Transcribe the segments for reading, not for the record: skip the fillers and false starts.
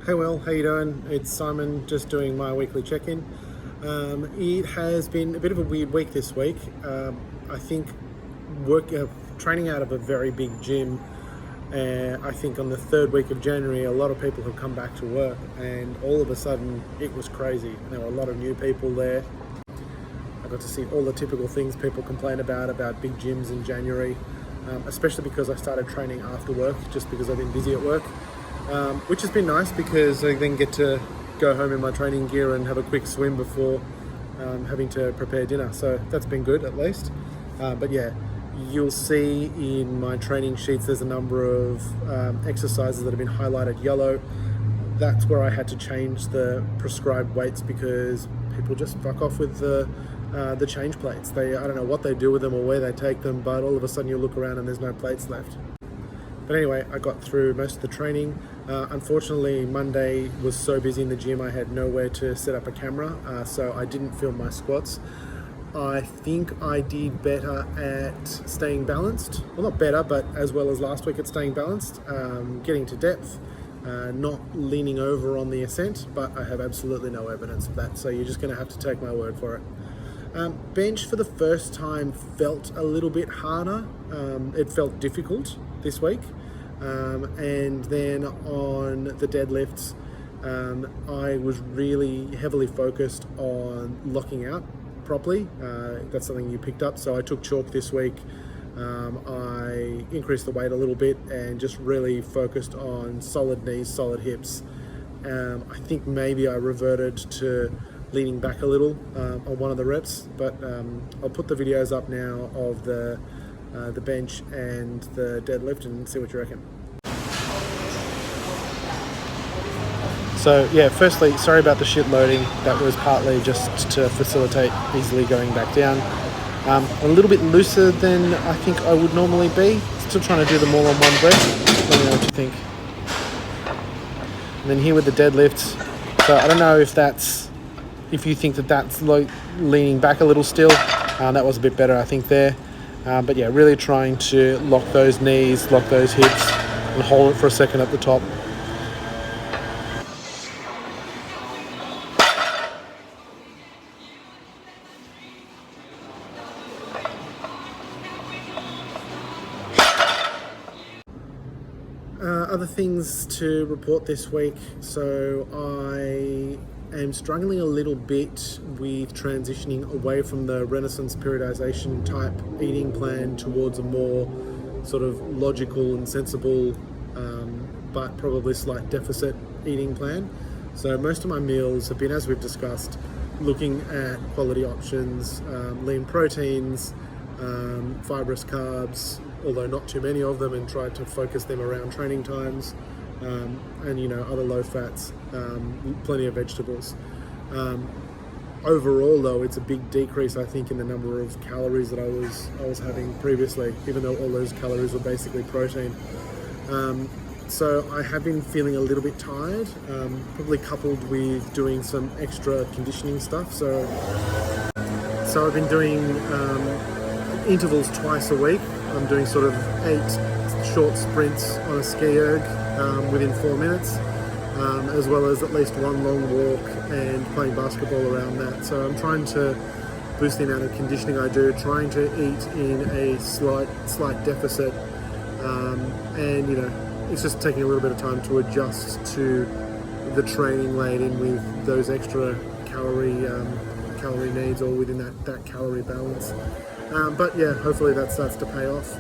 Hey Will, how you doing? It's Simon, just doing my weekly check-in. It has been a bit of a weird week this week. I think training out of a very big gym. I think on the third week of January, a lot of people have come back to work, and all of a sudden it was crazy. There were a lot of new people there. I got to see all the typical things people complain about big gyms in January, especially because I started training after work, just because I've been busy at work. Which has been nice because I then get to go home in my training gear and have a quick swim before having to prepare dinner. So that's been good at least. But yeah, you'll see in my training sheets there's a number of exercises that have been highlighted yellow. That's where I had to change the prescribed weights because people just fuck off with the change plates. I don't know what they do with them or where they take them, but all of a sudden you look around and there's no plates left. But anyway, I got through most of the training. Unfortunately, Monday was so busy in the gym, I had nowhere to set up a camera, so I didn't film my squats. I think I did better at staying balanced. Well, not better, but as well as last week at staying balanced, getting to depth, not leaning over on the ascent, but I have absolutely no evidence of that, so you're just going to have to take my word for it. Bench for the first time felt a little bit harder. It felt difficult this week. And then on the deadlifts, I was really heavily focused on locking out properly. That's something you picked up. So I took chalk this week. I increased the weight a little bit and just really focused on solid knees, solid hips. I think maybe I reverted to leaning back a little on one of the reps, but I'll put the videos up now of the bench and the deadlift and see what you reckon. So yeah, firstly, sorry about the shit loading. That was partly just to facilitate easily going back down. A little bit looser than I think I would normally be. Still trying to do them all on one breath. Let me know what you think. And then here with the deadlifts. So I don't know if you think that's leaning back a little still. That was a bit better, I think, there. But yeah, really trying to lock those knees, lock those hips, and hold it for a second at the top. Other things to report this week. So I am struggling a little bit with transitioning away from the Renaissance periodization type eating plan towards a more sort of logical and sensible, but probably slight deficit eating plan. So most of my meals have been, as we've discussed, looking at quality options, lean proteins, fibrous carbs, although not too many of them, and tried to focus them around training times, and other low fats, plenty of vegetables. Overall though, it's a big decrease, I think, in the number of calories that I was having previously, even though all those calories were basically protein. So I have been feeling a little bit tired, probably coupled with doing some extra conditioning stuff. So I've been doing intervals twice a week. I'm doing sort of 8 short sprints on a ski erg within 4 minutes, as well as at least one long walk and playing basketball around that. So I'm trying to boost the amount of conditioning I do, trying to eat in a slight deficit, and it's just taking a little bit of time to adjust to the training laid in with those extra calorie needs, or within that calorie balance. But yeah, hopefully that starts to pay off.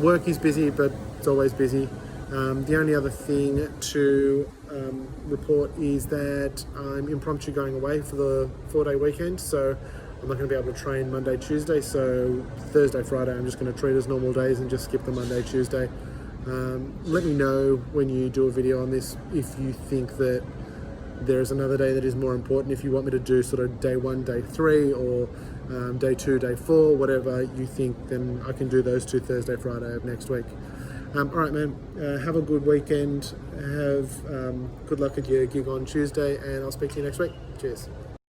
Work is busy, but it's always busy. The only other thing to report is that I'm impromptu going away for the 4-day weekend, so I'm not going to be able to train Monday, Tuesday, so Thursday, Friday I'm just going to treat as normal days and just skip the Monday, Tuesday. Let me know when you do a video on this if you think that there is another day that is more important. If you want me to do sort of day 1, day 3, or day 2, day 4, whatever you think, then I can do those 2 Thursday, Friday of next week. All right, man. Have a good weekend. Have good luck at your gig on Tuesday, and I'll speak to you next week. Cheers.